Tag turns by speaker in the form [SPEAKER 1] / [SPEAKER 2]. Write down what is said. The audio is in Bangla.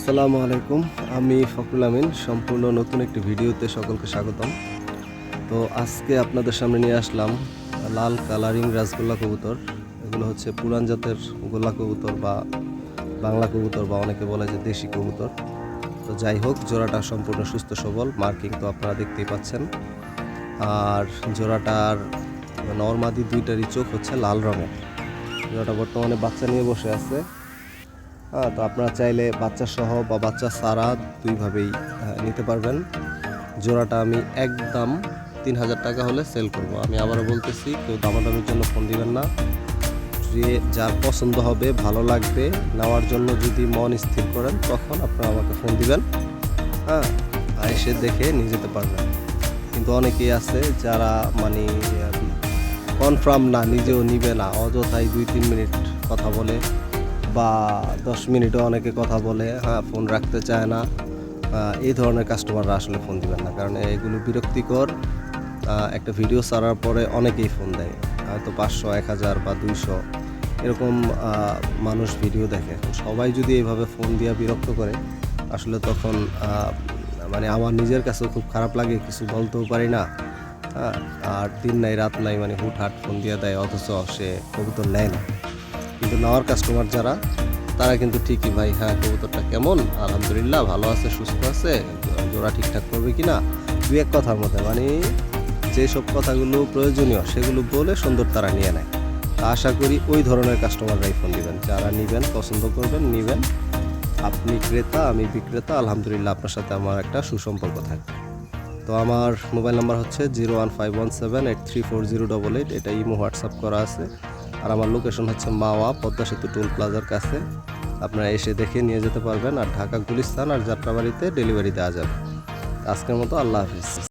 [SPEAKER 1] আসসালামু আলাইকুম, আমি ফখরুল আমিন। সম্পূর্ণ নতুন একটি ভিডিওতে সকলকে স্বাগতম। তো আজকে আপনাদের সামনে নিয়ে আসলাম লাল কালারিং রাজগোল্লা কবুতর। এগুলো হচ্ছে পুরান জাতের গোল্লা কবুতর বা বাংলা কবুতর, বা অনেকে বলে যে দেশি কবুতর। তো যাই হোক, জোড়াটা সম্পূর্ণ সুস্থ সবল, মার্কিং তো আপনারা দেখতেই পাচ্ছেন। আর জোড়াটার নরমাদি দুইটারই চোখ হচ্ছে লাল রঙের। জোড়াটা বর্তমানে বাচ্চা নিয়ে বসে আছে। তো আপনারা চাইলে বাচ্চা সহ বা বাচ্চা ছাড়া দুইভাবেই নিতে পারবেন। জোড়াটা আমি একদম 3000 টাকা হলে সেল করব। আমি আবারও বলতেছি, কেউ দামাদামির জন্য ফোন দিবেন না। যে যার পছন্দ হবে, ভালো লাগবে, নেওয়ার জন্য যদি মন স্থির করেন, তখন আপনারা আমাকে ফোন দিবেন। এসে দেখে নিয়ে যেতে পারবেন। কিন্তু অনেকেই আছে যারা মানে কনফার্ম না, নিজেও নিবে না, অযথাই 2-3 মিনিট কথা বলে বা 10 মিনিটও অনেকে কথা বলে, ফোন রাখতে চায় না। এই ধরনের কাস্টমাররা আসলে ফোন দিবেন না, কারণ এগুলো বিরক্তিকর। একটা ভিডিও ছাড়ার পরে অনেকেই ফোন দেয়, হয়তো 500, 1000 বা 200 এরকম মানুষ ভিডিও দেখে। সবাই যদি এইভাবে ফোন দিয়ে বিরক্ত করে, আসলে তখন মানে আমার নিজের কাছেও খুব খারাপ লাগে, কিছু বলতেও পারি না। আর দিন নাই রাত নাই, মানে হুটহাট ফোন দিয়ে দেয়, অথচ সে কবুতর নেয় না। কিন্তু নেওয়ার কাস্টমার যারা, তারা কিন্তু ঠিকই, ভাই কবুতরটা কেমন, আলহামদুলিল্লাহ ভালো আছে, সুস্থ আছে, জোড়া ঠিকঠাক করবে কিনা, দুই এক কথার মধ্যে, মানে যেসব কথাগুলো প্রয়োজনীয় সেগুলো বলে সুন্দর তারা নিয়ে নেয়। তা আশা করি ওই ধরনের কাস্টমাররাই ফোন দিবেন, যারা নিবেন, পছন্দ করবেন, নিবেন। আপনি ক্রেতা, আমি বিক্রেতা, আলহামদুলিল্লাহ আপনার সাথে আমার একটা সুসম্পর্ক থাকবে। তো আমার মোবাইল নাম্বার হচ্ছে 01517834088। এটা ইমো হোয়াটসঅ্যাপ করা আছে। আর আমার লোকেশন হচ্ছে মাওয়া পদ্মা সেতু টোল প্লাজার কাছে। আপনারা এসে দেখে নিয়ে যেতে পারবেন। আর ঢাকা গুলিস্তান আর যাত্রাবাড়িতে ডেলিভারি দেওয়া যাবে। আজকের মতো আল্লাহ হাফিজ।